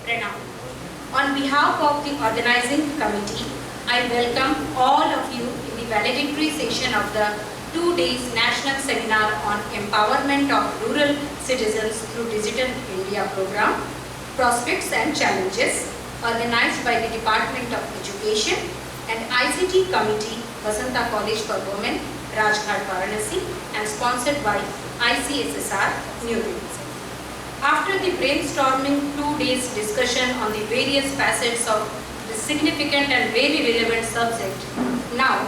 Pranam. On behalf of the organizing committee, I welcome all of you in the valedictory session of the 2 days national seminar on empowerment of rural citizens through Digital India program, prospects and challenges, organized by the Department of Education and ICT Committee, Vasanta College for Women, Rajghat, Varanasi, and sponsored by ICSSR, New Delhi. After the brainstorming 2 days discussion on the various facets of the significant and very relevant subject, now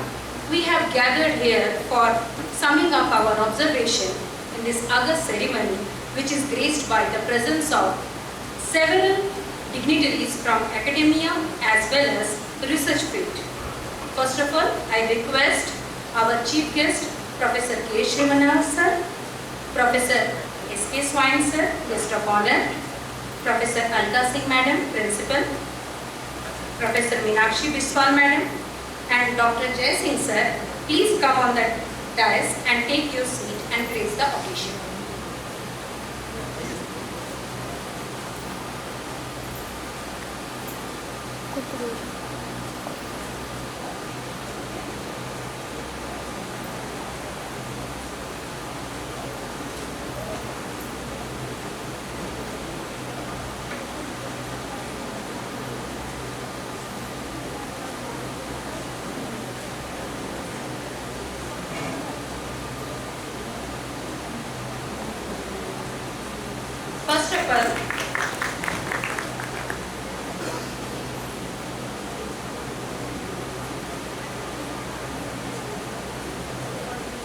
we have gathered here for summing up our observation in this August ceremony, which is graced by the presence of several dignitaries from academia as well as the research field. First of all, I request our chief guest, Professor K. Srimanath sir, Professor S.K. Swain sir, guest of honor, Professor Alka Singh madam, principal, Professor Meenakshi Biswal madam, and Dr. Jai Singh sir, please come on the dais and take your seat and praise the occasion.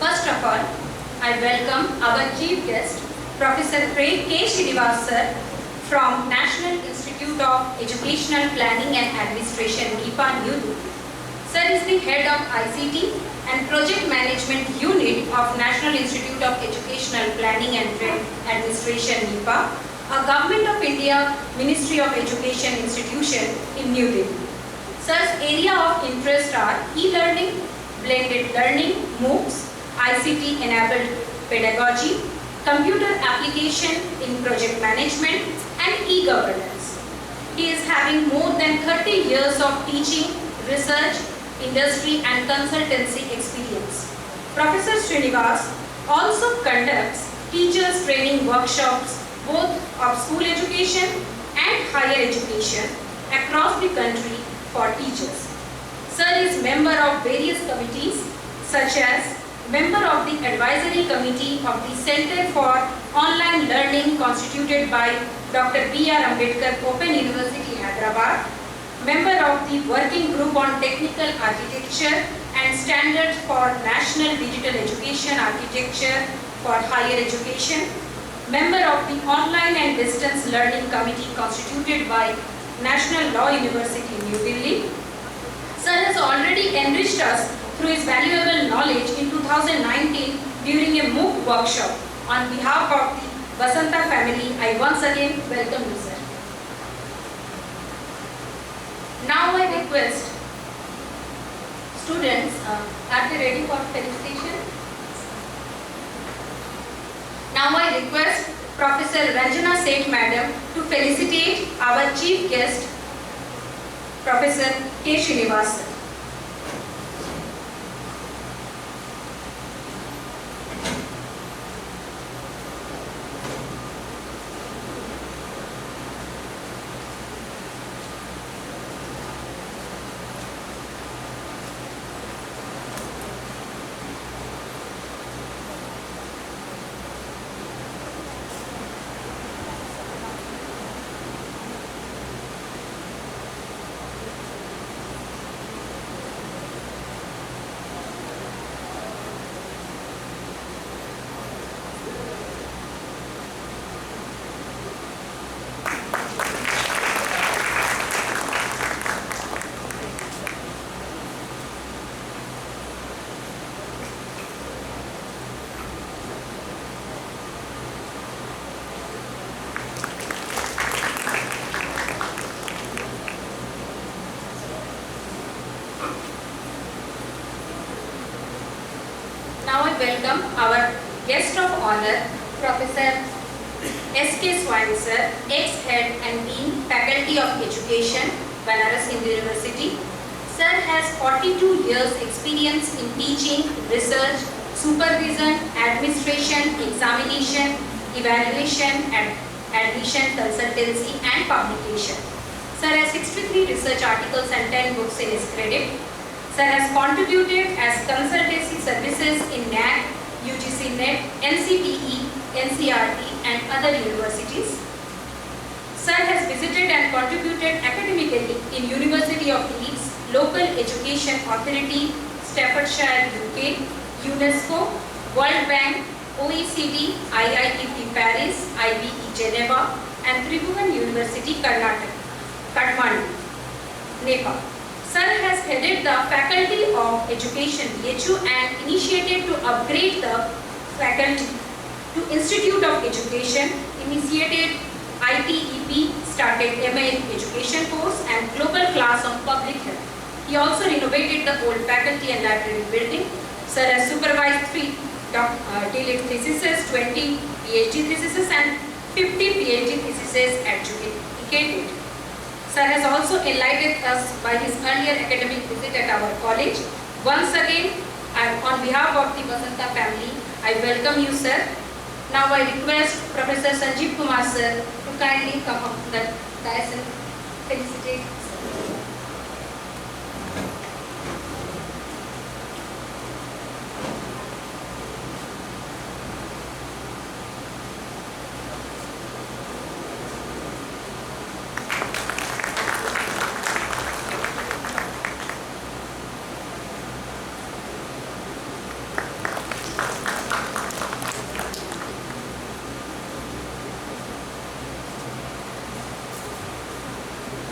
First of all, I welcome our chief guest, Professor K. Srinivas sir from National Institute of Educational Planning and Administration, NIPA, New Delhi. Sir is the head of ICT and Project Management Unit of National Institute of Educational Planning and Administration, NIPA, a Government of India Ministry of Education institution in New Delhi. Sir's area of interest are e-learning, blended learning, MOOCs, ICT-enabled pedagogy, computer application in project management, and e-governance. He is having more than 30 years of teaching, research, industry and consultancy experience. Professor Srinivas also conducts teachers training workshops both of school education and higher education across the country for teachers. Sir is member of various committees such as member of the advisory committee of the Center for Online Learning constituted by Dr. B.R. Ambedkar Open University, Hyderabad, member of the Working Group on Technical Architecture and Standards for National Digital Education Architecture for Higher Education, member of the Online and Distance Learning Committee constituted by National Law University, New Delhi. Sir has already enriched us through his valuable knowledge in 2019 during a MOOC workshop. On behalf of the Vasanta family, I once again welcome you, sir. Now I request students, are they ready for felicitation? Now I request Professor Ranjana Seth madam to felicitate our chief guest, Professor K. Srinivas. Now I welcome our guest of honor, Professor S.K. Swain sir, ex-head and dean, faculty Faculty of Education, Banaras Hindu University. Sir has 42 years experience in teaching, research, supervision, administration, examination, evaluation, and admission, consultancy, and publication. Sir has 63 research articles and 10 books in his credit. Sir has contributed as consultancy services in NAC, UGC NET, NCTE, NCRT, and other universities. Sir has visited and contributed academically in University of Leeds, Local Education Authority, Staffordshire, UK, UNESCO, World Bank, OECD, IIT Paris, IBE Geneva, and Tribhuvan University, Karnataka, Kathmandu, Nepal. Sir has headed the Faculty of Education BHU and initiated to upgrade the faculty to Institute of Education, initiated ITEP, started MA in Education course and Global Class on Public Health. He also renovated the old faculty and library building. Sir has supervised 3 DLED theses, 20 PhD theses and 50 PhD theses adjudicated. Sir has also enlightened us by his earlier academic visit at our college. Once again, on behalf of the Vasanta family, I welcome you, sir. Now I request Professor Sanjeev Kumar, sir, to kindly come up to the dais and felicitate.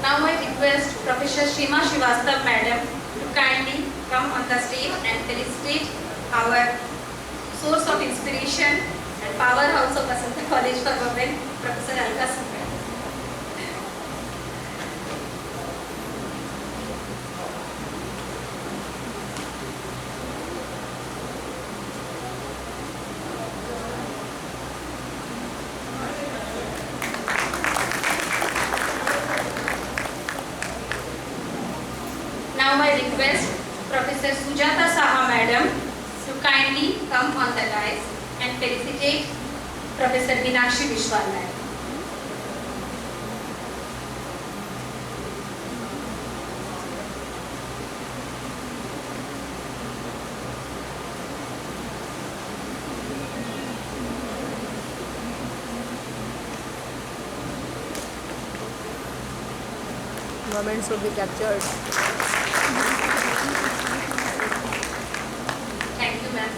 Now I request Professor Seema Srivastava Madam to kindly come on the stage and felicitate our source of inspiration and powerhouse of Vasanta College for Women, Professor Alka Singh. Now I request Professor Sujata Saha Madam to kindly come on the dais and felicitate Professor Meenakshi Vishwal Madam. Moments will be captured. Thank you, ma'am.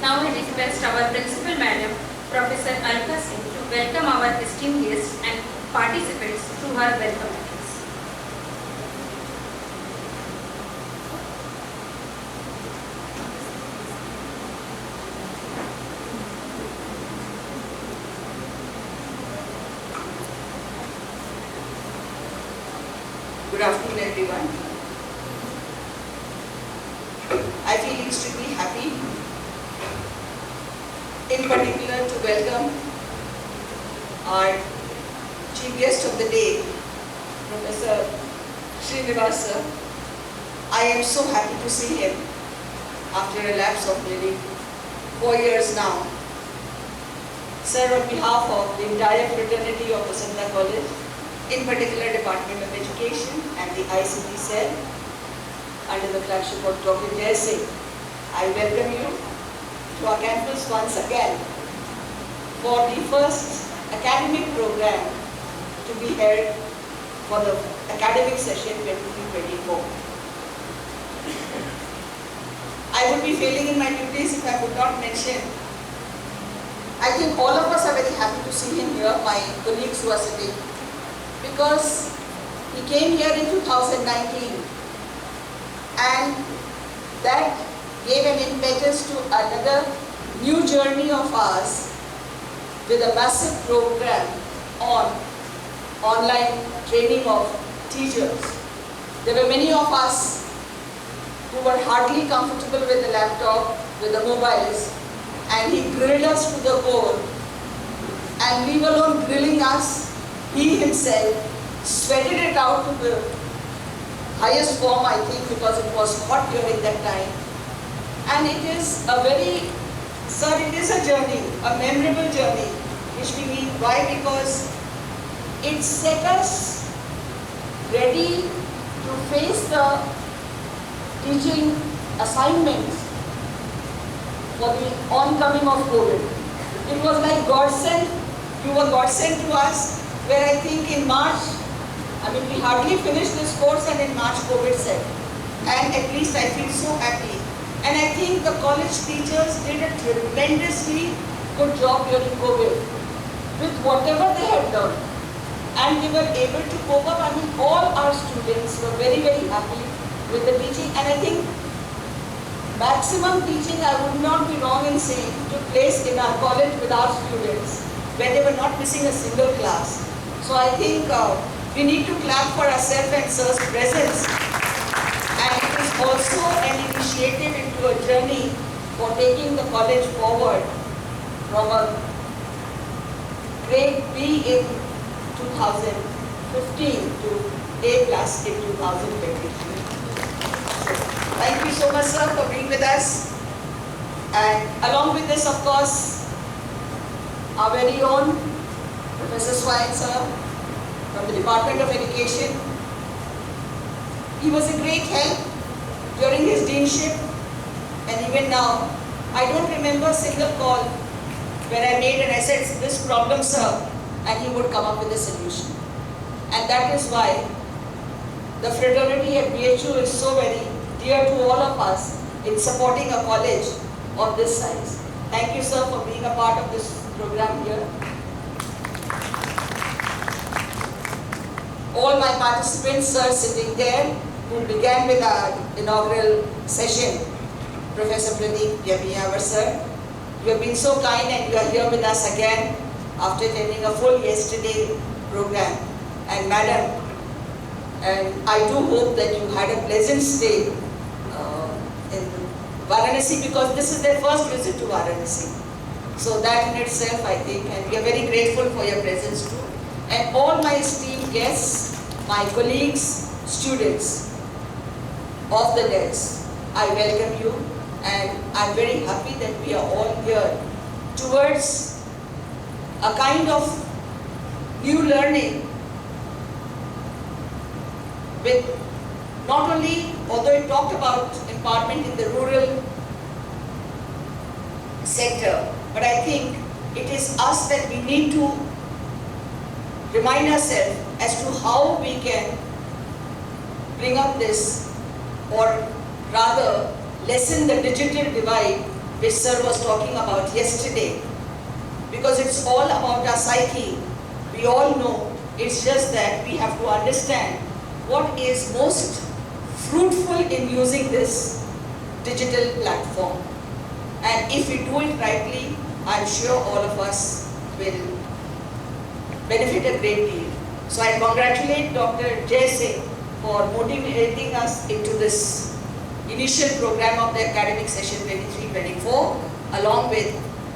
Now I request our principal madam, Professor Alka Singh, to welcome our esteemed guests and participants through her welcome address. Good afternoon, everyone. I feel extremely happy, in particular, to welcome our chief guest of the day, Professor Srinivas sir. I am so happy to see him after a lapse of nearly 4 years now. Sir, on behalf of the entire fraternity of Vasanta College, in particular Department of Education and the ICT cell under the flagship of Dr. Jai Singh, I welcome you to our campus once again for the first academic program to be held for the academic session 23-24. I would be failing in my duties if I would not mention. I think all of us are very happy to see him here, my colleagues who are sitting, because he came here in 2019 and that gave an impetus to another new journey of ours with a massive program on online training of teachers. There were many of us who were hardly comfortable with the laptop, with the mobiles, and he grilled us to the core. And leave alone grilling us, he himself sweated it out to the highest form, I think, because it was hot during that time. And it is a very, sir, it is a journey, a memorable journey, which we need. Why? Because it set us ready to face the teaching assignments for the oncoming of COVID. It was like God sent, you were God sent to us, where I think in March, we hardly finished this course, and in March COVID set. And at least I feel so happy. And I think the college teachers did a tremendously good job during COVID with whatever they had learned. And they were able to cope up. All our students were very, very happy with the teaching. And I think maximum teaching, I would not be wrong in saying, took place in our college with our students, where they were not missing a single class. So I think we need to clap for ourselves and sir's presence. And it is also an initiative into a journey for taking the college forward from a grade B in 2015 to A+ in 2023. So, thank you so much, sir, for being with us. And along with this, of course, our very own Professor Swain, sir, from the Department of Education. He was a great help during his deanship, and even now, I don't remember a single call where I made and I said, this problem, sir, and he would come up with a solution. And that is why the fraternity at BHU is so very dear to all of us in supporting a college of this size. Thank you, sir, for being a part of this program here. All my participants are sitting there, who began with our inaugural session. Professor Pradeep Yamiyawar, sir, you have been so kind and you are here with us again after attending a full yesterday program. And madam, and I do hope that you had a pleasant stay in Varanasi, because this is their first visit to Varanasi. So that in itself, I think, and we are very grateful for your presence too. And all my esteemed guests, my colleagues, students of the DES, I welcome you, and I'm very happy that we are all here towards a kind of new learning with not only, although it talked about empowerment in the rural sector, but I think it is us that we need to remind ourselves as to how we can bring up this, or rather lessen the digital divide which sir was talking about yesterday, because it's all about our psyche. We all know, it's just that we have to understand what is most fruitful in using this digital platform. And if we do it rightly, I'm sure all of us will benefit a great deal. So I congratulate Dr. Jai Singh for motivating us into this initial program of the academic session 23-24, along with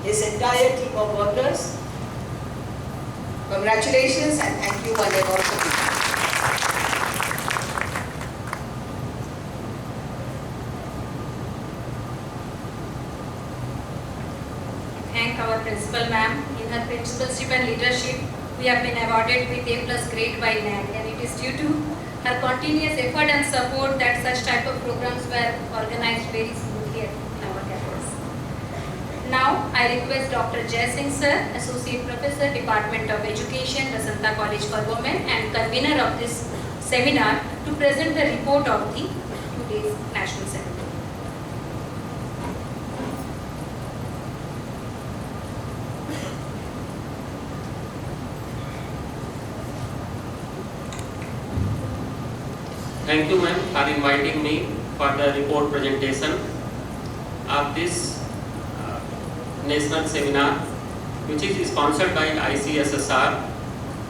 his entire team of workers. Congratulations and thank you one and all for being here. Thank our principal ma'am. In her principalship and leadership, we have been awarded with A+ grade by NAAC, and it is due to her continuous effort and support that such type of programs were organized very smoothly in our campus. Now, I request Dr. Jai Singh sir, Associate Professor, Department of Education, Rasanta College for Women, and convener of this seminar, to present the report of the today's national seminar. Thank you, ma'am, for inviting me for the report presentation of this national seminar, which is sponsored by ICSSR,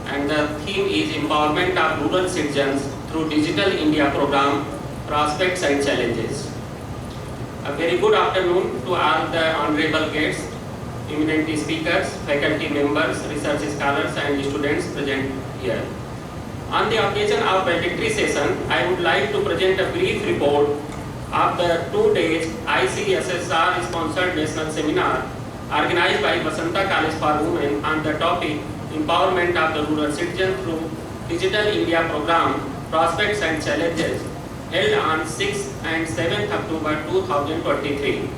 and the theme is Empowerment of Rural Citizens through Digital India Program, Prospects and Challenges. Very good afternoon to all the honorable guests, eminent speakers, faculty members, research scholars and students present here. On the occasion of valedictory session, I would like to present a brief report of the 2 days ICSSR sponsored national seminar organized by Vasanta College for Women on the topic Empowerment of the Rural Citizen through Digital India Program, Prospects and Challenges, held on 6th and 7th October 2023.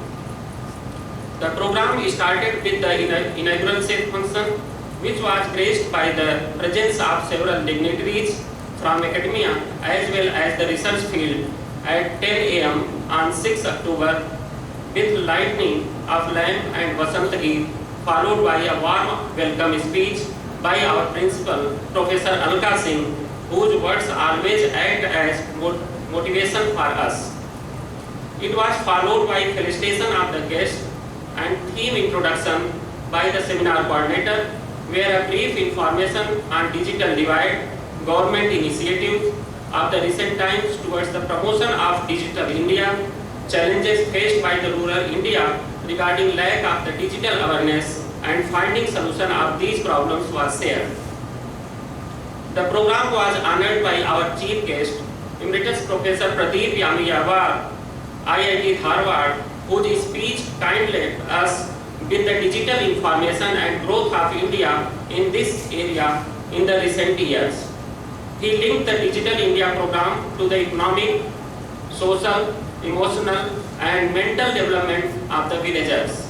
The program started with the inaugural session function, which was graced by the presence of several dignitaries from academia as well as the research field at 10 a.m. on 6 October with lightning of lamp and Vasant Geet, followed by a warm welcome speech by our principal, Professor Alka Singh, whose words always act as motivation for us. It was followed by felicitation of the guests and theme introduction by the seminar coordinator, where a brief information on digital divide, government initiatives of the recent times towards the promotion of digital India, challenges faced by the rural India regarding lack of the digital awareness and finding solution of these problems was shared. The program was honored by our chief guest, Emeritus Professor Pradeep Yamiyawar, IIT Dharwad, whose speech kindled us with the digital information and growth of India in this area in the recent years. He linked the Digital India program to the economic, social, emotional and mental development of the villagers.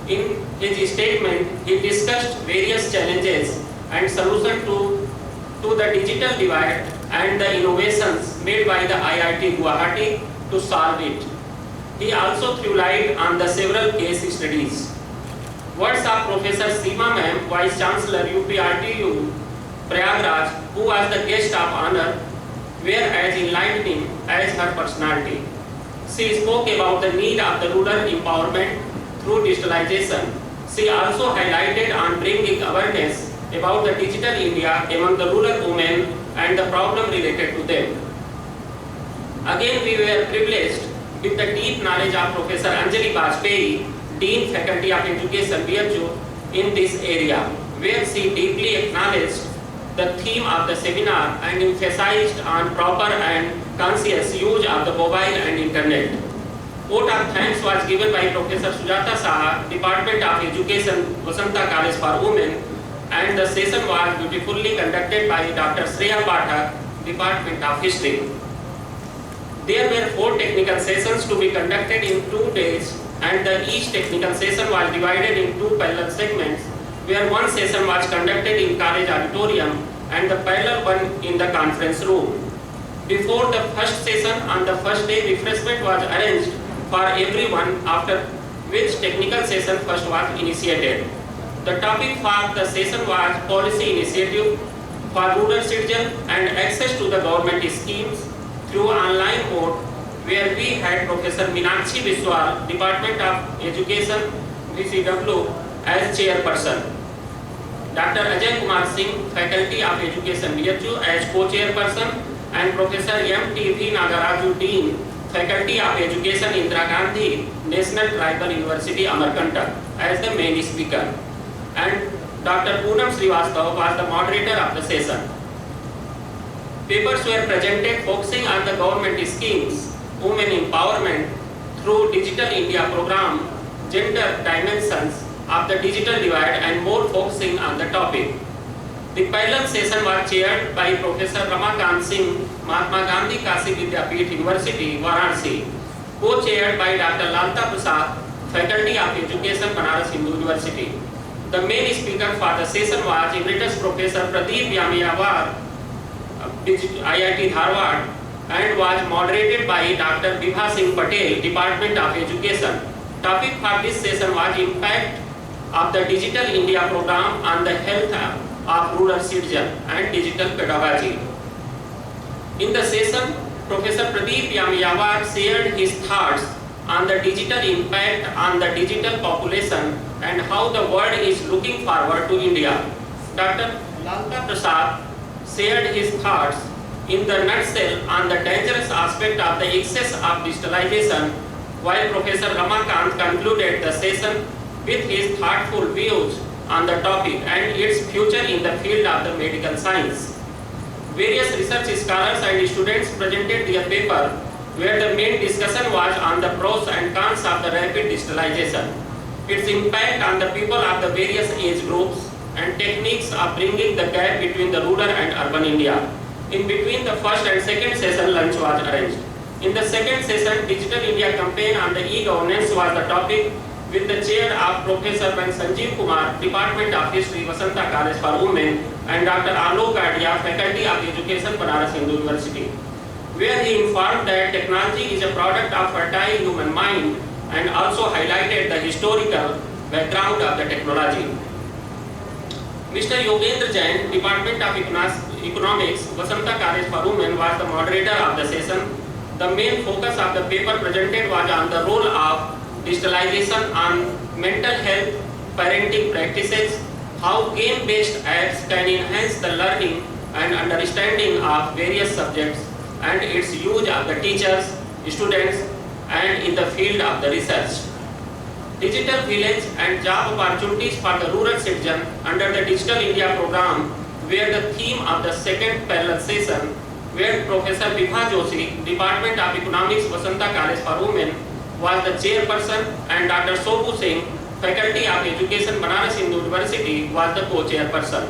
In his statement, he discussed various challenges and solutions to the digital divide and the innovations made by the IIT Guwahati to solve it. He also threw light on the several case studies. Words of Professor Seema Ma'am, Vice Chancellor UPRTU, Prayagraj, who was the guest of honor, were as enlightening as her personality. She spoke about the need of the rural empowerment through digitalization. She also highlighted on bringing awareness about the digital India among the rural women and the problem related to them. Again, we were privileged with the deep knowledge of Professor Anjali Bajpayee, Dean Faculty of Education, BHU, in this area, where she deeply acknowledged the theme of the seminar and emphasized on proper and conscious use of the mobile and internet. Vote of thanks was given by Professor Sujata Saha, Department of Education, Vasanta College for Women, and the session was beautifully conducted by Dr. Shreya Pathak, Department of History. There were 4 technical sessions to be conducted in 2 days, and each technical session was divided in 2 parallel segments, where one session was conducted in college auditorium and the parallel one in the conference room. Before the first session on the first day, refreshment was arranged for everyone, after which technical session first was initiated. The topic for the session was policy initiative for rural citizens and access to the government schemes through online mode, where we had Professor Meenakshi Biswal, Department of Education, VCW, as chairperson. Dr. Ajay Kumar Singh, Faculty of Education, BHU, as co-chairperson, and Professor M.T.V. Nagaraju, Dean, Faculty of Education, Indira Gandhi, National Tribal University, Amarkantak, as the main speaker. And Dr. Poonam Srivastava was the moderator of the session. Papers were presented focusing on the government schemes, women empowerment through Digital India program, gender dimensions of the digital divide, and more focusing on the topic. The parallel session was chaired by Professor Ramakant Singh, Mahatma Gandhi Kashi Vidyapeeth University, Varanasi, co-chaired by Dr. Lalta Prasad, Faculty of Education, Banaras Hindu University. The main speaker for the session was Emeritus Professor Pradeep Yamiyawar, IIT Dharwad, and was moderated by Dr. Bibha Singh Patel, Department of Education. Topic for this session was impact of the Digital India program on the health of rural citizens and digital pedagogy. In the session, Professor Pradeep Yamiyawar shared his thoughts on the digital impact on the digital population and how the world is looking forward to India. Dr. Lalta Prasad shared his thoughts in the nutshell on the dangerous aspect of the excess of digitalization, while Professor Ramakant concluded the session with his thoughtful views on the topic and its future in the field of the medical science. Various research scholars and students presented their paper, where the main discussion was on the pros and cons of the rapid digitalization, its impact on the people of the various age groups, and techniques of bringing the gap between the rural and urban India. In between the first and second session, lunch was arranged. In the second session, Digital India campaign on the e-governance was the topic, with the chair of Professor Sanjeev Kumar, Department of History, Vasanta College for Women, and Dr. Alok Gadia, Faculty of Education, Banaras Hindu University, where he informed that technology is a product of fertile human mind and also highlighted the historical background of the technology. Mr. Yogendra Jain, Department of Economics, Vasanta College for Women, was the moderator of the session. The main focus of the paper presented was on the role of digitalization on mental health, parenting practices, how game-based apps can enhance the learning and understanding of various subjects, and its use of the teachers, students, and in the field of the research. Digital village and job opportunities for the rural citizen under the Digital India program were the theme of the second parallel session, where Professor Vibha Joshi, Department of Economics, Vasanta College for Women, was the chairperson, and Dr. Sobu Singh, Faculty of Education, Banaras Hindu University, was the co-chairperson.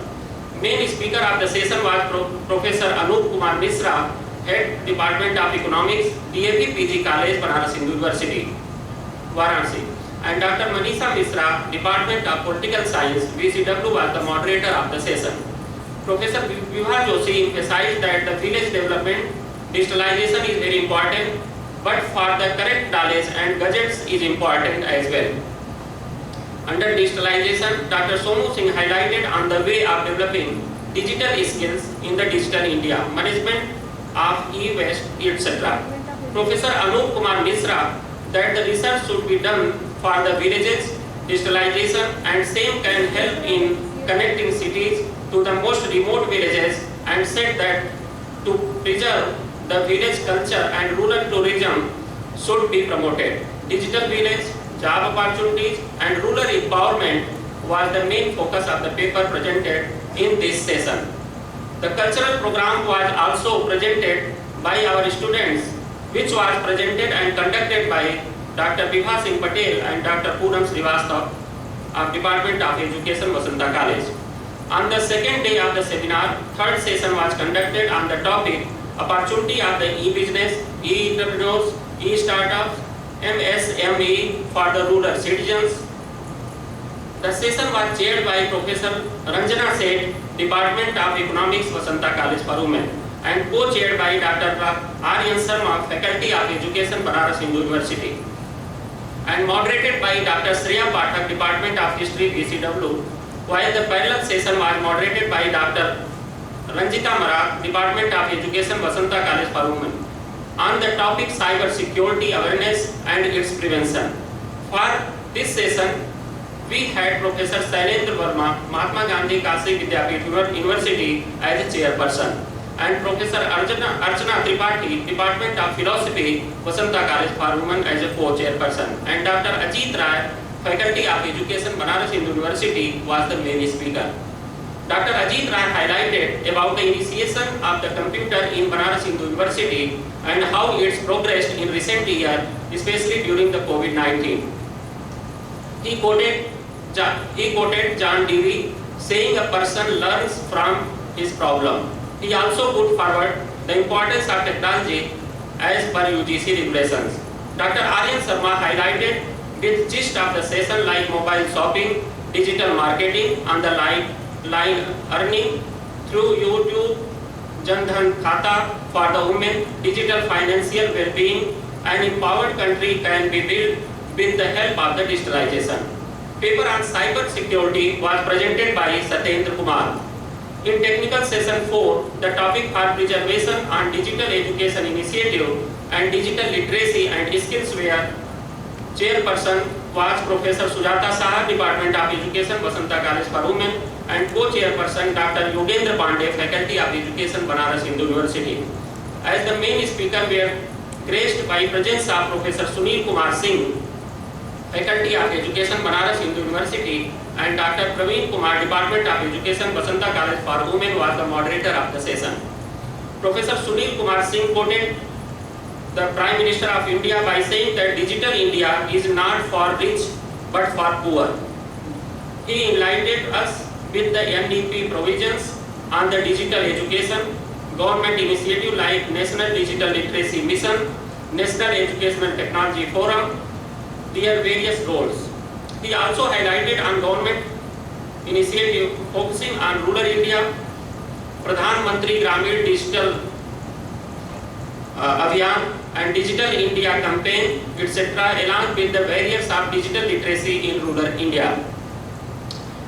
Main speaker of the session was Professor Anup Kumar Misra, Head Department of Economics, DAV PG College, Banaras Hindu University, Varanasi, and Dr. Manisha Misra, Department of Political Science, VCW, was the moderator of the session. Professor Vibha Joshi emphasized that the village development, digitalization is very important, but for the correct knowledge and gadgets is important as well. Under digitalization, Dr. Somu Singh highlighted on the way of developing digital skills in the Digital India, management of e-waste, etc. Professor Anup Kumar Misra that the research should be done for the villages, digitalization, and same can help in connecting cities to the most remote villages, and said that to preserve the village culture and rural tourism should be promoted. Digital village, job opportunities, and rural empowerment was the main focus of the paper presented in this session. The cultural program was also presented by our students, which was presented and conducted by Dr. Vibha Singh Patel and Dr. Poonam Srivastav of Department of Education, Vasanta College. On the second day of the seminar, third session was conducted on the topic Opportunity of the e-business, e-entrepreneurs, e-startups, MSME for the rural citizens. The session was chaired by Professor Ranjana Seth, Department of Economics, Vasanta College for Women, and co-chaired by Dr. Aryan Sharma, Faculty of Education, Banaras Hindu University, and moderated by Dr. Shreya Pathak, Department of History, VCW, while the parallel session was moderated by Dr. Ranjita Marak, Department of Education, Vasanta College for Women, on the topic cyber security awareness and its prevention. For this session, we had Professor Sailendra Verma, Mahatma Gandhi Kashi Vidyapeeth University, as a chairperson, and Professor Archana Tripathi, Department of Philosophy, Vasanta College for Women, as a co-chairperson, and Dr. Ajit Rai, Faculty of Education, Banaras Hindu University, was the main speaker. Dr. Ajit Rai highlighted about the initiation of the computer in Banaras Hindu University and how it's progressed in recent years, especially during the COVID-19. He quoted John Dewey saying a person learns from his problem. He also put forward the importance of technology as per UGC regulations. Dr. Aryan Sharma highlighted the gist of the session like mobile shopping, digital marketing, on the line earning through YouTube, Jan Dhan Khata for the women, digital financial well-being, an empowered country can be built with the help of the digitalization. Paper on cyber security was presented by Satyendra Kumar. In technical session 4, the topic for preservation on digital education initiative and digital literacy and skills were chairperson was Professor Sujata Saha, Department of Education, Vasanta College for Women, and co-chairperson Dr. Yogendra Pandey, Faculty of Education, Banaras Hindu University. As the main speaker were graced by presence of Professor Sunil Kumar Singh, Faculty of Education, Banaras Hindu University, and Dr. Praveen Kumar, Department of Education, Basanta College for Women, was the moderator of the session. Professor Sunil Kumar Singh quoted the Prime Minister of India by saying that digital India is not for rich but for poor. He enlightened us with the NDP provisions on the digital education, government initiative like National Digital Literacy Mission, National Educational Technology Forum, their various roles. He also highlighted on government initiative focusing on rural India, Pradhan Mantri Gramin Digital Abhiyan and Digital India campaign, etc., along with the barriers of digital literacy in rural India.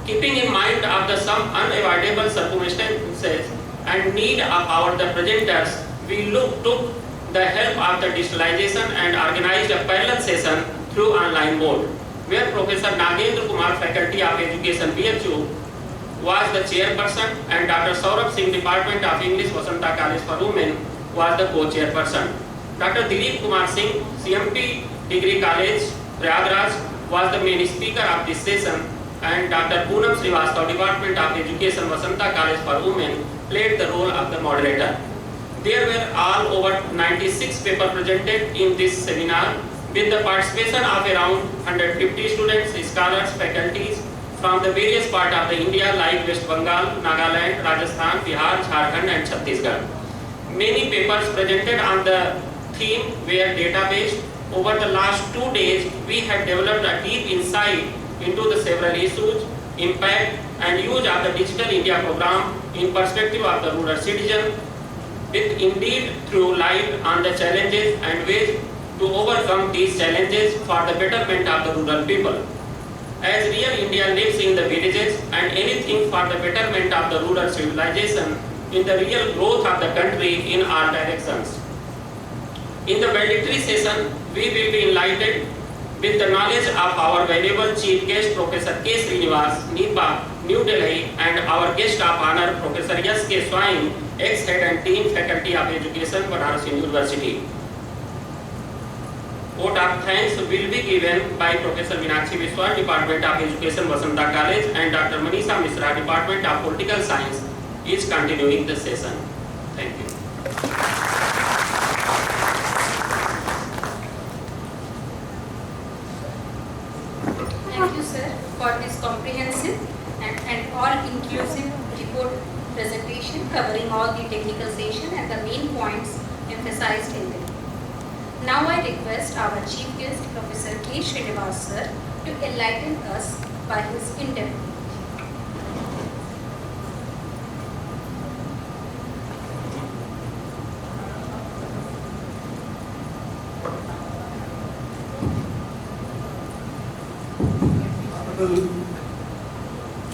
Keeping in mind of the some unavoidable circumstances and need of the presenters, we took the help of the digitalization and organized a parallel session through online mode, where Professor Nagendra Kumar, Faculty of Education, BHU, was the chairperson, and Dr. Saurabh Singh, Department of English, Basanta College for Women, was the co-chairperson. Dr. Dilip Kumar Singh, CMT Degree College, Prayagraj, was the main speaker of this session, and Dr. Poonam Srivastava, Department of Education, Basanta College for Women, played the role of the moderator. There were all over 96 papers presented in this seminar, with the participation of around 150 students, scholars, faculties from the various parts of the India like West Bengal, Nagaland, Rajasthan, Bihar, Jharkhand and Chhattisgarh. Many papers presented on the theme were data-based. Over the last 2 days, we have developed a deep insight into the several issues, impact and use of the Digital India program in perspective of the rural citizen. It indeed threw light on the challenges and ways to overcome these challenges for the betterment of the rural people. As real India lives in the villages, and anything for the betterment of the rural civilization in the real growth of the country in all directions. In the valedictory session, we will be enlightened with the knowledge of our valuable chief guest, Professor K. Srinivas, NIPA, New Delhi, and our guest of honor, Professor S. K. Swain, ex-head and dean, Faculty of Education, Banaras Hindu University. Vote of thanks will be given by Professor Meenakshi Biswas, Department of Education, Basanta College, and Dr. Manisha Misra, Department of Political Science, is continuing the session. Thank you. Thank you, sir, for this comprehensive and all-inclusive report presentation covering all the technical session and the main points emphasized in it. Now I request our chief guest, Professor K. Srinivas, sir, to enlighten us by his in-depth. Honorable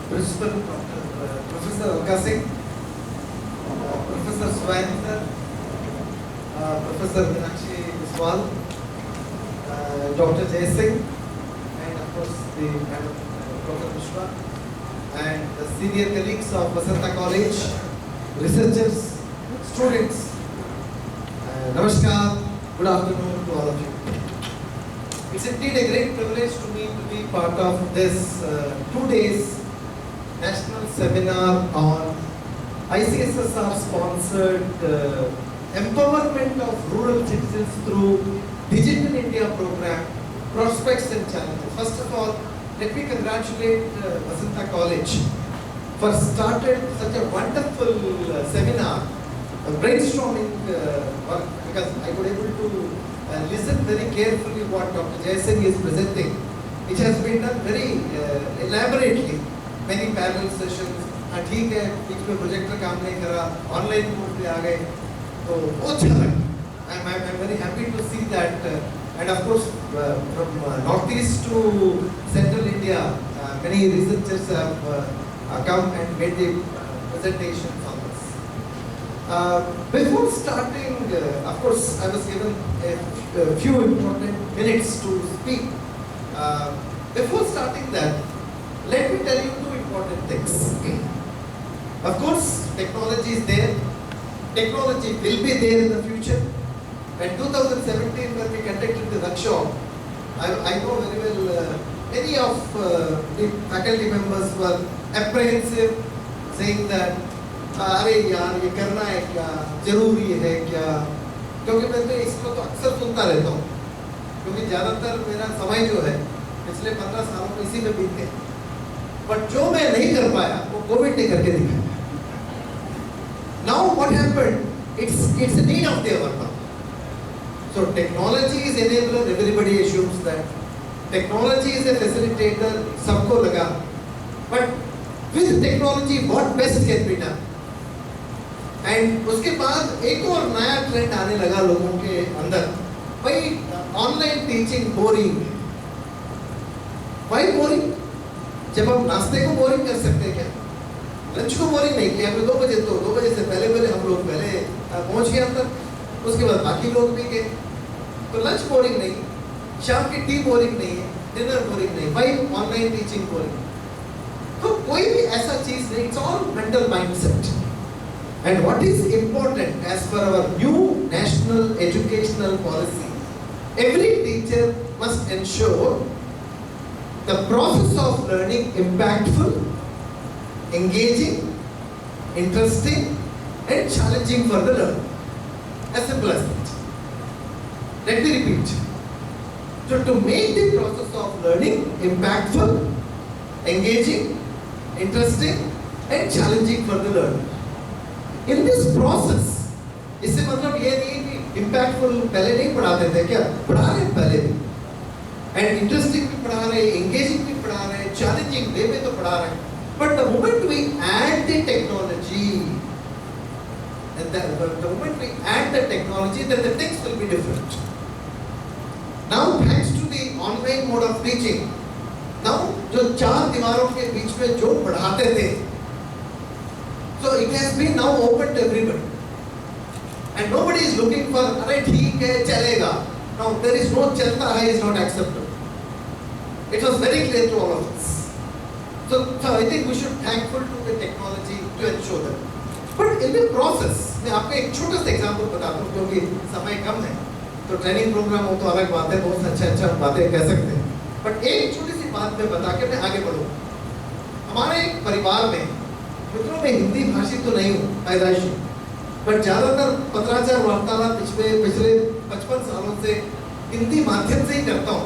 Principal Professor Alka Singh, Professor Swain, Professor Meenakshi Biswas, Dr. Jay Singh, and of course the Madam Professor Mishra, and the senior colleagues of Basanta College, researchers, students. Namaskar, good afternoon to all of you. It's indeed a great privilege to me to be part of this 2 days national seminar on ICSSR sponsored empowerment of rural citizens through Digital India program, prospects and challenges. First of all, let me congratulate Basanta College for started such a wonderful seminar, brainstorming work, because I was able to listen very carefully what Dr. Jay Singh is presenting, which has been done very elaborately, many parallel sessions. ठीक है, बीच में projector काम नहीं करा, online mode पे आ गए, तो बहुत अच्छा लगा. I'm very happy to see that, and of course from northeast to central India, many researchers have come and made the presentations on this. Before starting, of course, I was given a few important minutes to speak. Before starting that, let me tell you 2 important things. Of course, technology is there. Technology will be there in the future. And 2017 when we conducted the workshop, I know very well many of the faculty members were apprehensive, saying that अरे यार ये करना है क्या, जरूरी है क्या, क्योंकि मैं तो इसको तो अक्सर सुनता रहता हूँ, क्योंकि ज़्यादातर मेरा समय जो है पिछले 15 सालों में इसी में बीत गया। बट जो मैं नहीं कर पाया वो कोविड ने करके दिखाया। Now what happened? It's a need of the hour now. So technology is enabler. Everybody assumes that technology is a facilitator. सबको लगा, but with technology what best can be done? And उसके बाद एक और नया ट्रेंड आने लगा लोगों के अंदर, भाई online teaching boring. Why boring? जब हम नाश्ते को बोरिंग कर सकते हैं क्या? लंच को बोरिंग नहीं किया, हमें 2 बजे तो 2 बजे से पहले हम लोग पहले पहुंच गए अंदर, उसके बाद बाकी लोग भी गए, तो लंच बोरिंग नहीं, शाम की टी बोरिंग नहीं है, डिनर बोरिंग नहीं, भाई ऑनलाइन टीचिंग बोरिंग। तो कोई भी ऐसा चीज नहीं, it's all mental mindset. And what is important as per our new national educational policy, every teacher must ensure the process of learning impactful, engaging, interesting and challenging for the learner. As simple as that. Let me repeat. So to make the process of learning impactful, engaging, interesting and challenging for the learner. In this process, इससे मतलब ये नहीं कि impactful पहले नहीं पढ़ाते थे क्या? पढ़ा रहे पहले भी। And interesting भी पढ़ा रहे, engaging भी पढ़ा रहे, challenging way में तो पढ़ा रहे, but the moment we add the technology, and the moment we add the technology, then the things will be different. Now thanks to the online mode of teaching, now जो 4 दीवारों के बीच में जो पढ़ाते थे, so it has been now open to everybody, and nobody is looking for अरे ठीक है चलेगा. Now there is no चलता है is not acceptable. It was very clear to all of us. So I think we should thankful to the technology to ensure that. But in the process, मैं आपको एक छोटा सा example बताता हूँ, क्योंकि समय कम है, तो ट्रेनिंग प्रोग्राम हो तो अलग बात है, बहुत अच्छा बातें कह सकते हैं, बट एक छोटी सी बात मैं बता के मैं आगे बढ़ूँ। हमारे परिवार में मित्रों में हिंदी भाषी तो नहीं हूँ पैदाइशी, बट ज़्यादातर पत्राचार वार्तालाप पिछले 55 सालों से हिंदी माध्यम से ही करता हूँ।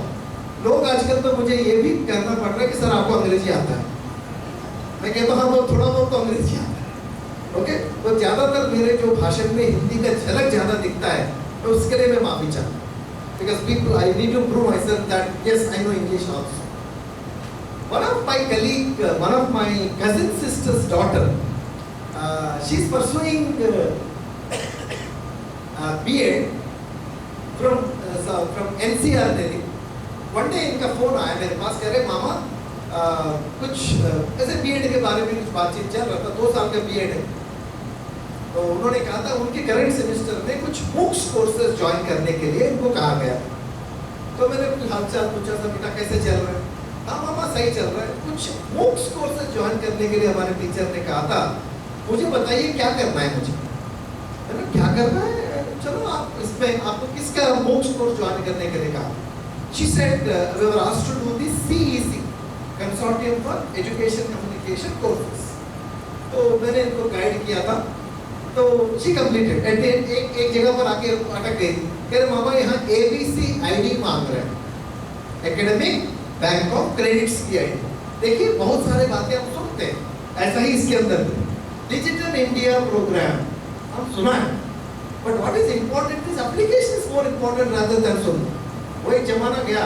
लोग आजकल तो मुझे ये भी कहना पड़ रहा है कि सर आपको अंग्रेजी आता है। मैं कहता हूँ हाँ थोड़ा बहुत तो अंग्रेजी आता है, ओके। तो ज़्यादातर मेरे जो भाषण में हिंदी का झलक ज़्यादा दिखता है, तो उसके लिए मैं माफ़ी चाहता हूँ, because people I need to prove myself that yes I know English also. One of my colleague, one of my cousin sister's daughter, she is pursuing B.Ed from NCR Delhi. One day इनका phone आया मेरे पास, कह रहे मामा कुछ ऐसे B.Ed के बारे में कुछ बातचीत चल रहा था, 2 साल का B.Ed है, तो उन्होंने कहा था उनके करंट सेमेस्टर में कुछ MOOCs कोर्सेज ज्वाइन करने के लिए इनको कहा गया। तो मैंने कुछ हालचाल पूछा था, बेटा कैसे चल रहा है? हाँ मामा सही चल रहा है। कुछ MOOCs कोर्सेज ज्वाइन करने के लिए हमारे टीचर ने कहा था, मुझे बताइए क्या करना है मुझे। मैंने क्या करना है, चलो आप इसमें आपको किसका MOOCs कोर्स ज्वाइन करने के लिए कहा। She said we were asked to do the CEC, Consortium for Education Communication Courses. तो मैंने इनको गाइड किया था, तो she completed. एट एक जगह पर आके अटक गई, कह रहे मामा यहाँ ABC ID मांग रहे हैं, एकेडमिक बैंक ऑफ क्रेडिट्स की ID। देखिए बहुत सारे बातें हम सुनते हैं, ऐसा ही इसके अंदर डिजिटल इंडिया प्रोग्राम हम सुना है, but what is important, this application is more important rather than सुनना। वो एक जमाना गया।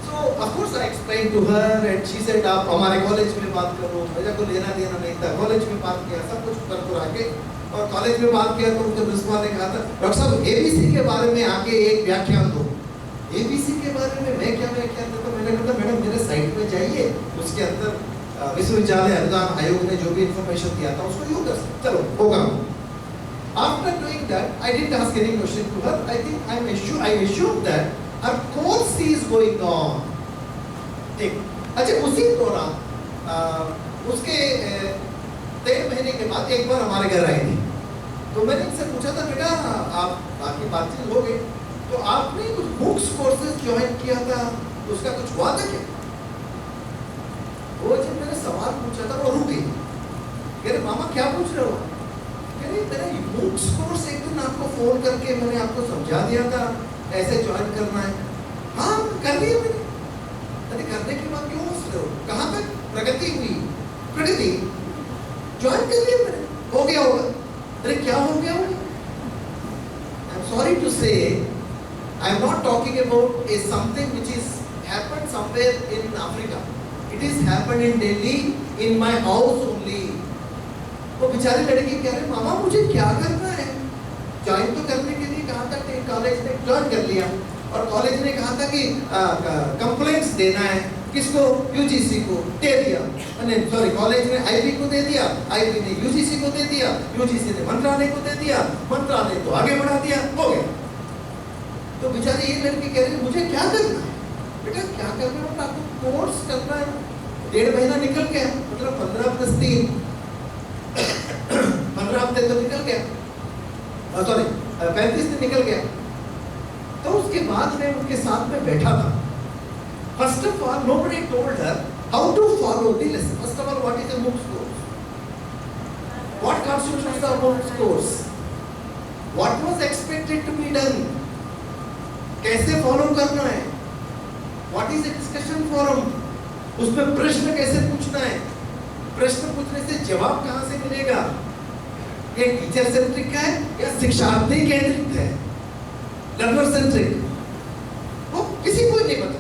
So of course I explain to her and she said आप हमारे कॉलेज में बात करो, मेरे को लेना देना नहीं था। कॉलेज में बात किया, सब कुछ कर कर आके, और कॉलेज में बात किया तो उनके प्रिंसिपल ने कहा था डॉक्टर साहब ABC के बारे में आके एक व्याख्यान दो। ABC के बारे में मैं क्या व्याख्यान देता? मैंने कहा मैडम मेरे साइट में जाइए, उसके अंदर विश्वविद्यालय अनुदान आयोग ने जो भी इंफॉर्मेशन दिया था उसको यूज कर सकते, चलो होगा। After doing that, I didn't ask any question to her. I think I assured that her course is going on. ठीक, अच्छा उसी दौरान उसके 3 महीने के बाद एक बार हमारे घर आई थी, तो मैंने इनसे पूछा था बेटा आप बाकी बातचीत हो गई, तो आपने कुछ बुक्स कोर्सेज ज्वाइन किया था, तो उसका कुछ हुआ था क्या? वो जब मैंने सवाल पूछा था वो रुक गई, कह रहे मामा क्या पूछ रहे हो? कह रहे मेरा बुक्स कोर्स एक दिन आपको फोन करके मैंने आपको समझा दिया था ऐसे ज्वाइन करना है। हाँ कर लिया मैंने। अरे करने के बाद क्यों हंस रहे हो? कहाँ तक प्रगति हुई? प्रगति ज्वाइन कर लिया मैंने, हो गया होगा। अरे क्या हो गया होगा? आई एम सॉरी टू से I am not talking about a something which is happened somewhere in Africa. It is happened in Delhi, in my house only. वो बेचारी लड़की कह रहे मामा मुझे क्या करना है? ज्वाइन तो करने के लिए कहा था कि कॉलेज ने ज्वाइन कर लिया और कॉलेज ने कहा था कि कंप्लेंट्स देना है किसको? यूजीसी को दे दिया, सॉरी कॉलेज ने आईबी को दे दिया, आईबी ने यूजीसी को दे दिया, यूजीसी ने मंत्रालय को दे दिया, मंत्रालय तो आगे बढ़ा दिया, हो गया। तो बेचारी ये लड़की कह रही मुझे क्या करना है? बेटा क्या करना है? आपको कोर्स करना है। 1.5 महीना निकल गया, मतलब 15 + 3 15 हफ्ते तो निकल गया, सॉरी 35 दिन निकल गया। तो उसके बाद मैं उनके साथ में बैठा था। First of all nobody told her how to follow the lesson. First of all, what is a MOOCs course? What constitutes the MOOCs course? What was expected to be done? कैसे फॉलो करना है? What is a discussion forum? उसमें प्रश्न कैसे पूछना है? प्रश्न पूछने से जवाब कहाँ से मिलेगा? ये टीचर सेंट्रिक है या शिक्षार्थी केंद्रित है? Learner centric? वो किसी को नहीं पता।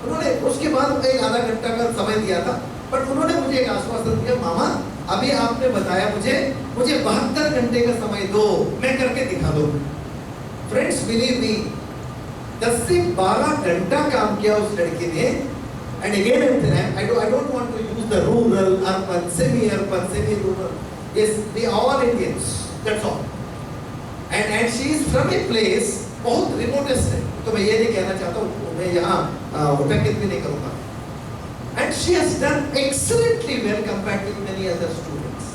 उन्होंने उसके बाद एक आधा घंटा का समय दिया था, बट उन्होंने मुझे एक आश्वासन दिया, मामा अभी आपने बताया मुझे 72 घंटे का समय दो, मैं करके दिखा दूँ। फ्रेंड्स बिलीव मी, 10 से 12 घंटा काम किया उस लड़की ने। And again I don't want to use the rural, urban, semi urban, semi rural, yes we all Indians, that's all. And she is from a place बहुत रिमोटेस्ट है, तो मैं ये नहीं कहना चाहता हूँ, मैं यहाँ उपेक्षित भी नहीं करूँगा। And she has done excellently well compared to many other students.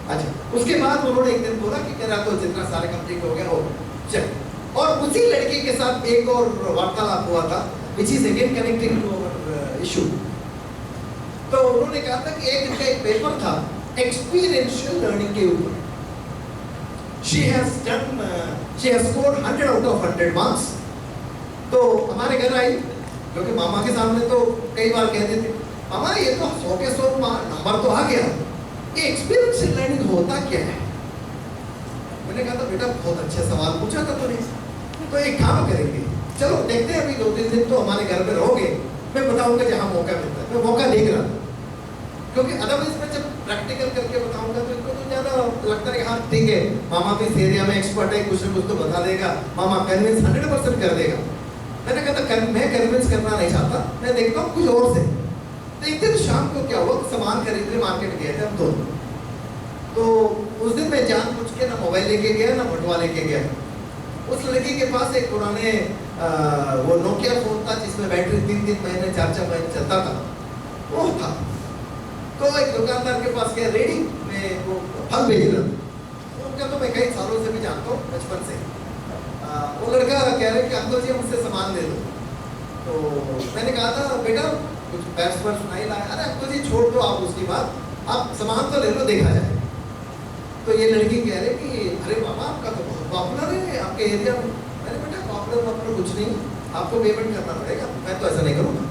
अच्छा, उसके बाद उन्होंने एक दिन बोला कि मेरा तो जितना सारे कंप्लीट हो गया हो चल। और उसी लड़की के साथ एक और वार्तालाप हुआ था, which is again connecting to our issue। तो उन्होंने कहा था कि एक इनका एक पेपर था एक्सपीरियंशियल लर्निंग के ऊपर। She has scored 100 out of 100 marks। तो हमारे घर आई, क्योंकि मामा के सामने तो कई बार कहते थे मामा ये तो 100 के 100 नंबर तो आ गया, ये एक्सपीरियंशियल लर्निंग होता क्या है? मैंने कहा था बेटा बहुत अच्छा सवाल पूछा था तूने, तो एक काम करेंगे, चलो देखते हैं अभी 2-3 दिन तो हमारे घर में रहोगे, मैं बताऊंगा जहाँ मौका मिलता है। मैं मौका देख रहा था, क्योंकि अदरवाइज मैं जब प्रैक्टिकल करके बताऊंगा तो इनको तो ज़्यादा लगता है हाँ ठीक है मामा भी इस एरिया में एक्सपर्ट है, कुछ न कुछ तो बता देगा, मामा कन्विंस 100% कर देगा। मैंने कहा था मैं कन्विंस करना नहीं चाहता, मैं देखता हूँ कुछ और से। तो एक दिन शाम को क्या हुआ, सामान खरीदने मार्केट गए थे हम दोनों। तो उस दिन मैं जानबूझ के ना मोबाइल लेके गया ना बटुआ लेके गया। उस लड़की के पास एक पुराने वो नोकिया फोन था जिसमें बैटरी 3-3 महीने 4-4 महीने चलता था, वो था। तो एक दुकानदार के पास गया, रेडी में वो फल भेज रहा था। उनका तो मैं कई सालों से भी जानता हूँ, बचपन से। वो लड़का कह रहे कि अंकल जी मुझसे सामान ले लो। तो मैंने कहा था बेटा कुछ पैस वर्स नहीं लाया। अरे अंकल जी छोड़ दो आप उसकी बात, आप सामान तो ले लो देखा जाए। तो ये लड़की कह रही कि अरे बाबा आपका तो बहुत पॉपुलर है आपके एरिया में। मैंने बेटा पॉपुलर कुछ नहीं, आपको पेमेंट करना पड़ेगा, मैं तो ऐसा नहीं करूँगा।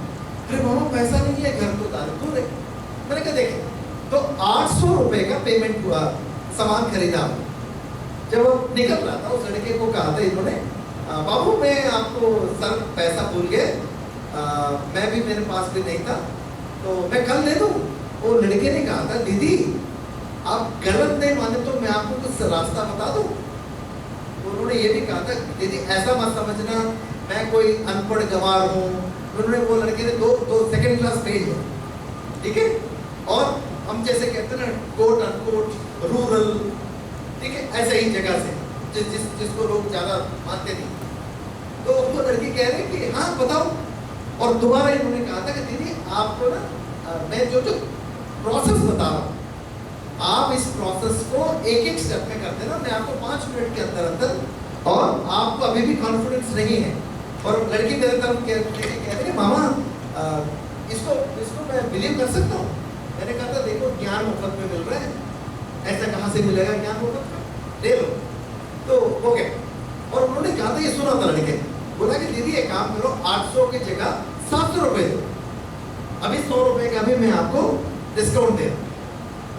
अरे मामा पैसा नहीं है, घर तो दारू दूर है। मैंने कहा देखें, तो 800 रुपये का पेमेंट हुआ, सामान खरीदा। जब वो निकल रहा था उस लड़के को कहा था इन्होंने बाबू मैं आपको सर पैसा भूल गए, मैं भी मेरे पास भी नहीं था, तो मैं कल दे दूँ। वो लड़के ने कहा था दीदी आप गलत नहीं माने तो मैं आपको कुछ रास्ता बता दूँ। उन्होंने ये भी कहा था दीदी ऐसा मत समझना मैं कोई अनपढ़ गंवार हूँ। उन्होंने वो लड़के ने दो सेकंड क्लास फेल है, ठीक है, और हम जैसे कहते हैं ना कोट अनकोट रूरल, ठीक है, ऐसे ही जगह से जिसको लोग ज़्यादा मानते नहीं। तो वो लड़की कह रही कि हाँ बताओ। और दोबारा इन्होंने कहा था कि दीदी आपको ना मैं जो प्रोसेस बता रहा हूँ आप इस प्रोसेस को एक एक स्टेप में कर देना, मैं आपको 5 मिनट के अंदर अंदर, और आपको अभी भी कॉन्फिडेंस नहीं है, और लड़की मेरे तरफ कह रही है मामा इसको मैं बिलीव कर सकता हूँ। मैंने कहा था देखो ज्ञान मुफ्त में मिल रहा है, ऐसा कहाँ से मिलेगा ज्ञान मुफ्त में, ले लो। तो हो गया, और उन्होंने कहा था ये सुना था लड़के, बोला कि दीदी एक काम करो 800 की जगह 700 रुपये दो, अभी 100 रुपये का भी मैं आपको डिस्काउंट दे।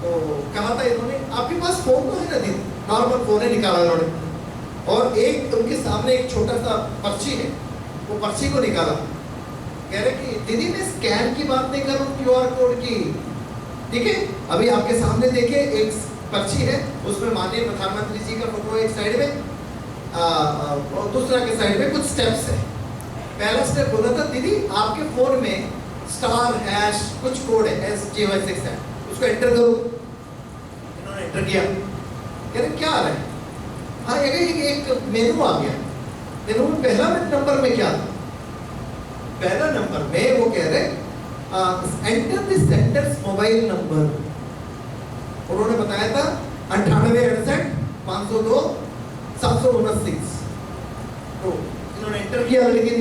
तो कहा था इन्होंने आपके पास फोन तो है ना दीदी, नॉर्मल फोन है, निकाला इन्होंने, और एक उनके सामने एक छोटा सा पर्ची है, वो पर्ची को निकाला, कह रहे कि दीदी मैं स्कैन की बात नहीं कर रहा हूँ, QR कोड की, ठीक है। अभी आपके सामने देखिए एक पर्ची है, उसमें माननीय प्रधानमंत्री जी का फोटो एक साइड में, और दूसरा के साइड में कुछ स्टेप्स है। पहला स्टेप बोला था दीदी आपके फोन में *# कुछ कोड है SJY6 है, उसको एंटर करो। इन्होंने एंटर किया, कह रहे क्या आ रहा है, हाँ एक मेनू आ गया। मेनू में पहला नंबर में क्या था, पहला नंबर में वो कह रहे enter the centres mobile number, उन्होंने बताया था 9868 502 729। तो इन्होंने एंटर किया, लेकिन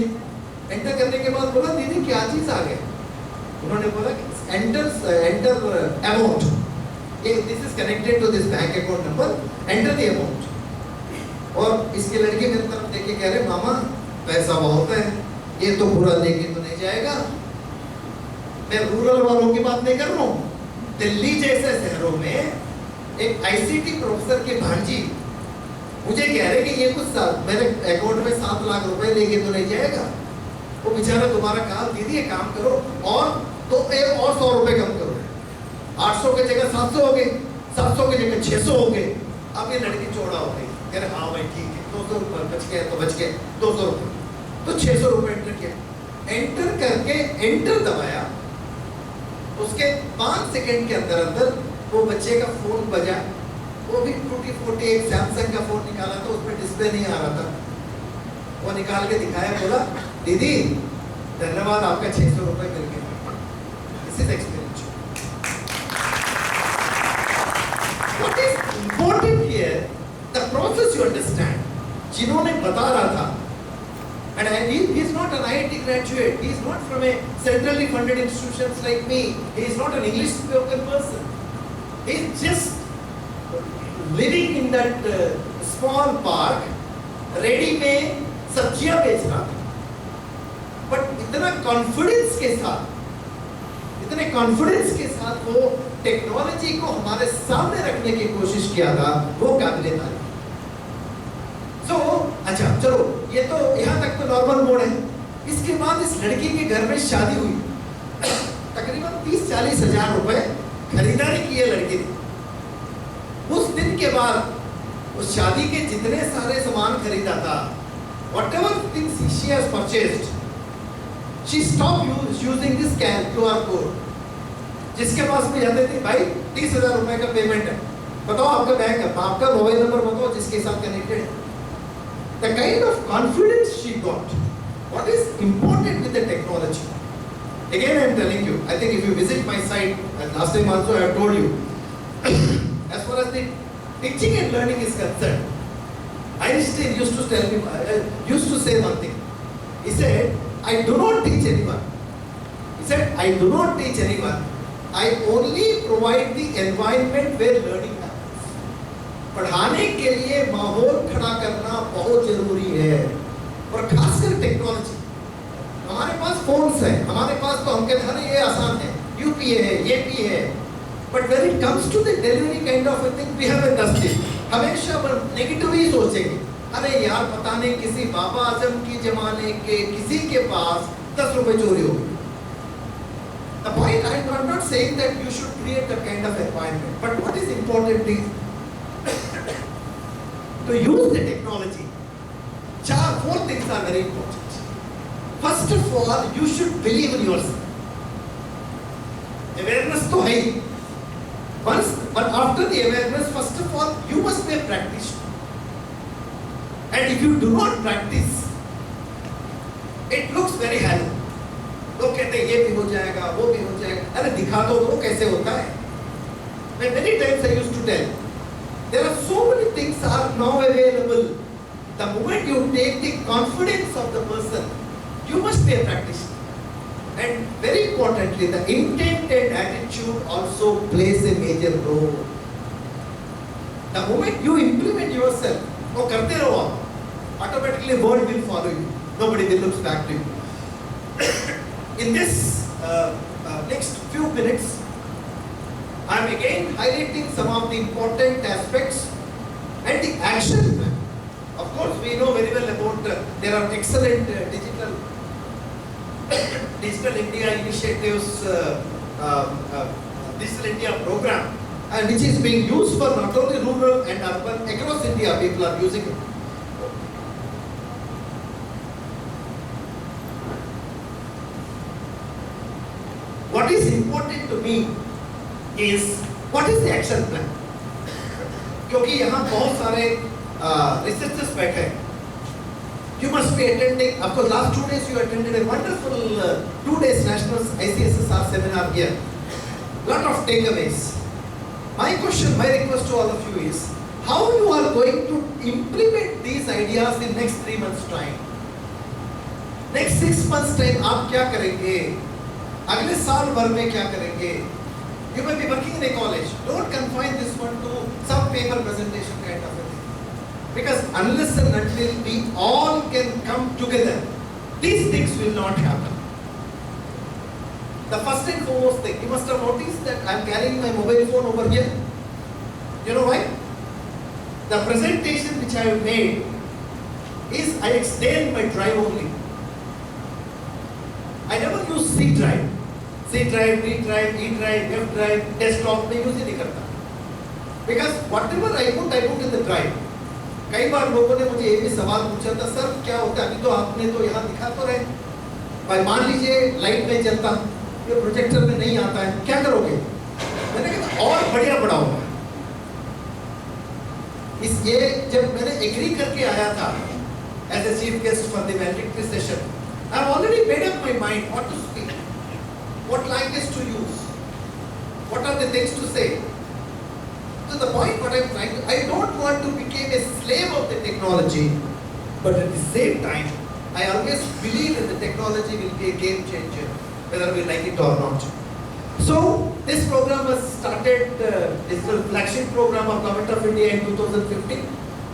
एंटर करने के बाद बोला दीदी क्या चीज आ गया, उन्होंने बोला enter amount, this is connected to this bank account number, enter the amount. और इसके लड़के मेरी तरफ देख के कह रहे मामा पैसा बहुत है, ये तो पूरा लेके तो नहीं जाएगा। मैं रूरल वालों की बात नहीं कर रहा हूँ, दिल्ली जैसे शहरों में एक ICT प्रोफेसर की भांजी मुझे कह रहे कि ये कुछ मेरे अकाउंट में 7 लाख रुपए लेके तो नहीं जाएगा। वो बेचारा दोबारा कहा दीदी ये काम करो और तो एक और 100 रुपए कम करो, 800 की जगह 700 हो गए, 700 की जगह 600 हो गए। अब ये लड़की चौड़ा हो गई, कह रहे हाँ भाई ठीक है 200 रुपये बच गए तो बच गए 200 रुपये, तो 600 रुपये एंटर किया। एंटर करके एंटर दबाया, उसके 5 सेकंड के अंदर अंदर वो बच्चे का फोन बजा, वो भी टूटी फूटी एक सैमसंग का फोन निकाला था, उसमें डिस्प्ले नहीं आ रहा था, वो निकाल के दिखाया, बोला दीदी धन्यवाद आपका 600 रुपये मिल गए। This is experience. What is important here the process you understand. जिन्होंने बता रहा था, and he is not an IIT graduate, he is not from a centrally funded institutions like me, he is not an English spoken person, he is just living in that small park, ready में सब्जियां बेच रहा था, but इतना confidence के साथ, इतने confidence के साथ वो टेक्नोलॉजी को हमारे सामने रखने की कोशिश किया था, वो काबिले तारीफ। अच्छा चलो ये तो यहाँ तक तो नॉर्मल मोड है। इसके बाद इस लड़की के घर में शादी हुई, तकरीबन 30-40 हजार रुपए खरीदारी की है लड़की ने। उस दिन के बाद उस शादी के जितने सारे सामान खरीदा था, whatever things she has purchased, she stopped using this QR code। जिसके पास भी जाते थे भाई 30,000 रुपए का पेमेंट है, बताओ आपका बैंक, आपका मोबाइल नंबर बताओ जिसके साथ कनेक्टेड है। The kind of confidence she got, what is important with the technology? Again I am telling you, I think if you visit my site, and last time also I have told you, as far as the teaching and learning is concerned, Einstein used to tell me, used to say one thing. He said, I do not teach anyone. He said, I do not teach anyone. I only provide the environment where learning happens. पढ़ाने के लिए माहौल खड़ा करना बहुत जरूरी है, और खासकर टेक्नोलॉजी। हमारे पास फोन्स हैं, हमारे पास तो हम कहते हैं ये आसान है, UPA है, AP है, but when it comes to the delivery kind of a thing we have a dusting. हमेशा नेगेटिव ही सोचेंगे, अरे यार पता नहीं किसी बाबा आजम की जमाने के किसी के पास 10 रुपए चोरी हो गए। The point I am not saying that you should create that kind of environment, but what is important is to use the technology. 4 things are very important. First of all, you should believe in yourself. Awareness तो है ही, but after the awareness, first of all, you must be a practitioner. And if you do not practice, it looks very hollow. लोग कहते हैं ये भी हो जाएगा, वो भी हो जाएगा, अरे दिखा दो तो कैसे होता है। Many times I used to tell, there are so many things are now available. The moment you take the confidence of the person, you must be a practitioner. And very importantly, the intent and attitude also plays a major role. The moment you implement yourself, or karte raho aap, automatically world will follow you. Nobody will look back to you. In this next few minutes, I am again highlighting some of the important aspects and the action plan. Of course, we know very well about there are excellent digital India initiatives, Digital India program, and which is being used for not only rural and urban, across India people are using it. What is important to me is what is the action plan? क्योंकि यहाँ बहुत सारे researchers बैठे हैं. You must be attending. Of course, last 2 days you attended a wonderful 2 days national ICSSR seminar here. Lot of takeaways. My question, my request to all of you is, how you are going to implement these ideas in next 3 months time? Next 6 months time आप क्या करेंगे? अगले साल भर में क्या करेंगे? You may be working in a college. Don't confine this one to some paper presentation kind of a thing. Because unless and until we all can come together, these things will not happen. The first and foremost thing, you must have noticed that I am carrying my mobile phone over here. You know why? The presentation which I have made is I extend my drive only. I never use C drive. C drive, D drive, E drive, F drive, desktop में use ही नहीं करता. Because whatever I put in the drive. कई बार लोगों ने मुझे ये भी सवाल पूछा था, सर क्या होता है, अभी तो आपने तो यहाँ दिखा तो रहे, भाई मान लीजिए लाइट नहीं चलता, ये प्रोजेक्टर में नहीं आता है, क्या करोगे? मैंने कहा और बढ़िया बढ़ाऊंगा. इस ये जब मैंने एग्री करके आया था as a chief guest for the valedictory session, I have already made up my mind what to speak, what language to use, what are the things to say. So the point what I am trying to, I don't want to become a slave of the technology, but at the same time, I always believe that the technology will be a game changer, whether we like it or not. So this program was started, digital flagship program of Government of India in 2015.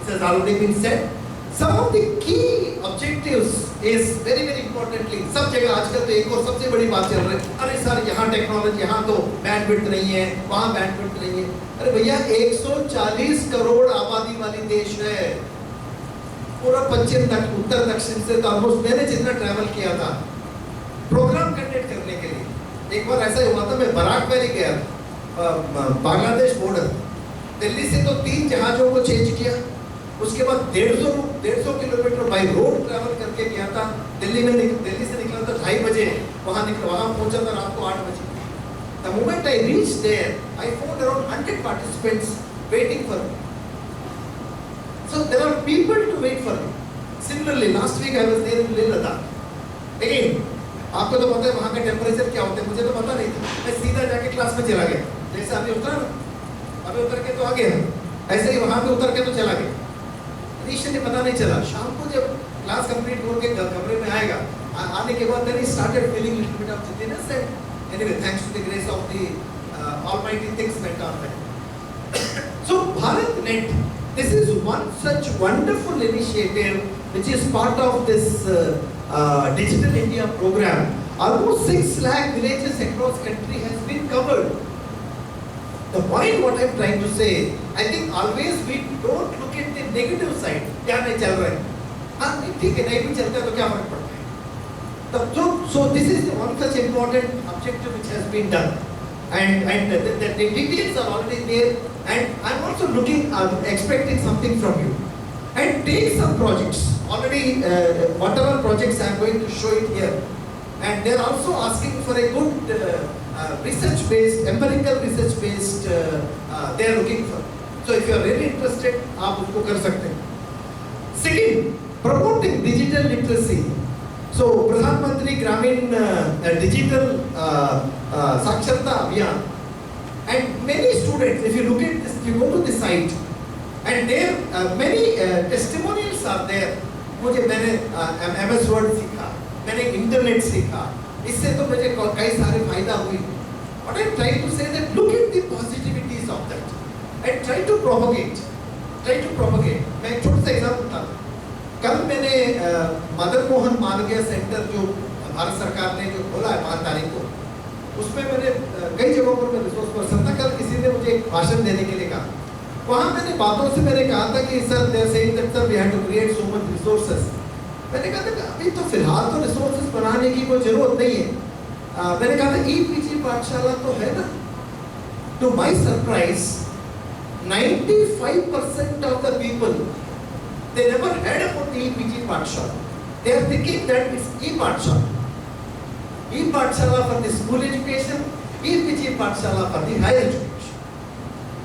This has already been said. Some of the key objectives is very importantly, सब जगह आजकल तो एक और सबसे बड़ी बात चल रही है, अरे सर यहाँ टेक्नोलॉजी, यहाँ तो बैंडविड्थ नहीं है, वहाँ बैंडविड्थ नहीं है. अरे भैया 140 करोड़ आबादी वाली देश है, पूरा पश्चिम तक उत्तर दक्षिण से तो ऑलमोस्ट मैंने जितना ट्रैवल किया था प्रोग्राम कंडक्ट करने के लिए. एक बार ऐसा हुआ था, मैं बराक वैली गया, बांग्लादेश बॉर्डर, दिल्ली से तो 3 जहाजों को चेंज किया, उसके बाद 150 किलोमीटर बाई रोड ट्रैवल करके गया था. दिल्ली से निकला था 2:30 बजे, वहाँ पहुंचा था रात को 8 बजे. The moment I reached there, I found around 100 participants waiting for me. So there are people to wait for me. Similarly, last week I was there in Leh Ladakh. Again, आपको तो पता है वहाँ का टेम्परेचर क्या होता है, मुझे तो पता नहीं था. मैं सीधा जाके क्लास में चला गया, जैसे अभी उतरा ना, अभी उतर के तो आ गया, ऐसे ही वहाँ पे उतर के तो चला गया. इनिशियली पता नहीं चला. शाम को जब क्लास कंप्लीट होके कमरे में आएगा, आने के बाद then he started feeling little bit of dizziness, and anyway thanks to the grace of the Almighty things went on there. So BharatNet, this is one such wonderful initiative which is part of this Digital India program. Almost 6 lakh villages across country has been covered. The point what I am trying to say, I think always we don't look at the negative side. क्या नहीं चल रहा है? हाँ ठीक है, नहीं भी चलता है तो क्या फर्क पड़ता है? So this is one such important objective which has been done, and the details are already there. And I am also expecting something from you. And take some projects. Already, whatever projects I am going to show it here. And they are also asking for a good research-based, empirical research-based, they are looking for. So if you are really interested, आप उसको कर सकते हैं. Second, promoting digital literacy. So प्रधानमंत्री ग्रामीण digital साक्षरता अभियान, And many students, if you look at this, you go to the site, and there many testimonials are there. मैंने MS Word सीखा, मैंने इंटरनेट सीखा, इससे तो मुझे कई सारे फायदा हुई. What I'm trying to say that look at the positivities of that and try to propagate. मैं एक छोटा सा एग्जाम्पल बता दूं. कल मैंने मदन मोहन मालवीय सेंटर जो भारत सरकार ने जो खोला है 5 तारीख को, उसमें मैंने कई जगहों पर मैं रिसोर्स पर्सन था. कल किसी ने मुझे एक भाषण देने के लिए कहा. वहाँ मैंने बातों से मैंने कहा था कि sir they saying that sir we have to create so much resources. मैंने कहा था कि अभी तो फिलहाल तो रिसोर्सेज बनाने की कोई जरूरत नहीं है. मैंने कहा था ईपीजी पाठशाला तो है ना. To my surprise 95% of the people they never heard about the EPG पाठशाला. They are thinking that it's e-पाठशाला. E-पाठशाला for the school education, EPG पाठशाला for the higher education.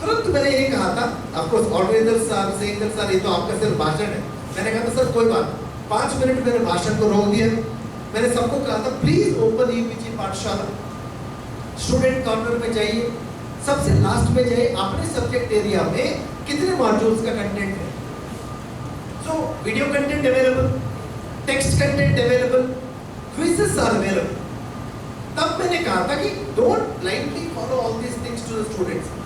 तुरंत मैंने ये कहा था, of course ऑर्गेनाइजर साहब सेइंग दैट सर ये तो आपका सिर्फ भाषण है. मैंने कहा था सर कोई बात, 5 मिनट मैंने भाषण को रोक दिया. मैंने सबको कहा था प्लीज ओपन ईपीजी पाठशाला. स्टूडेंट कॉर्नर में जाइए, सबसे लास्ट में जाइए, अपने सब्जेक्ट एरिया में कितने मॉड्यूल्स का कंटेंट है. So video content available, text content available, quizzes are available. तब मैंने कहा था कि don't blindly follow all these things to the students.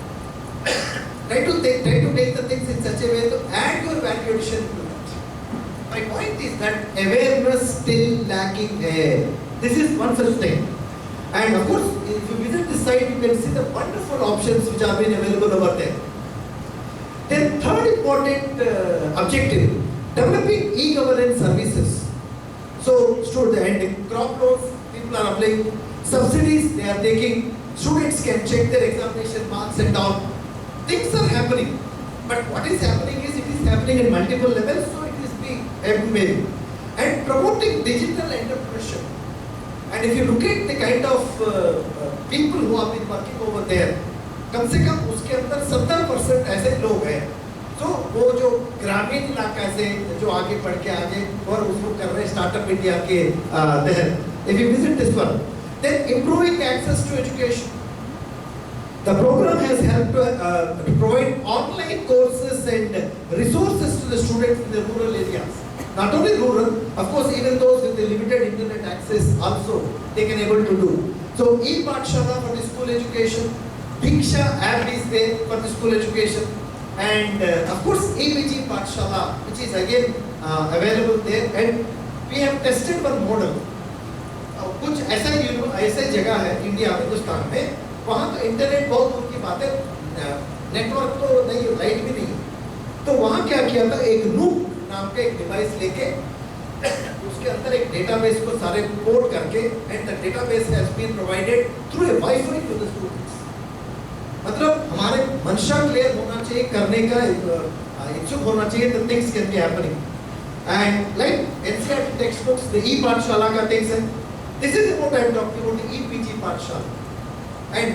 try to take the things in such a way to add your value addition to that. My point is that awareness still lacking here. This is one such thing. And of course, if you visit this site, you can see the wonderful options which are being available over there. Then third important objective, developing e-governance services. So, and crop loans, people are applying subsidies, they are taking, students can check their examination marks and all. Things are happening, but what is happening is it is happening in multiple levels, so it is being everywhere. And promoting digital entrepreneurship. And if you look at the kind of people who have been working over there, कम से कम उसके अंदर 70% ऐसे लोग हैं तो वो जो ग्रामीण इलाका से जो आगे बढ़ के आगे और उसको कर रहे स्टार्टअप इंडिया के तहत. If you visit this one, then improving access to education. The program has helped to provide online courses and resources to the students in the rural areas. Not only rural, of course, even those with the limited internet access also they can able to do. So, e-Pathshala for the school education, Diksha app is there for the school education, and of course, EPG Pathshala, which is again available there. And we have tested one model. कुछ ऐसा जगह है India में, हिंदुस्तान में, वहाँ तो internet बहुत दूर की बात है, नेटवर्क तो नहीं, लाइट भी नहीं. तो वहाँ क्या किया था, एक नूक नाम का एक डिवाइस लेके उसके अंदर एक डेटाबेस को सारे कोड करके, and the database has been provided through a WiFi to the students. मतलब हमारे मंशा क्लियर होना चाहिए, करने का इच्छुक होना चाहिए, the things can be happening. And like NCERT text books, the ePathshala का थिंग्स है. This is what I am talking about, the EPG Pathshala. And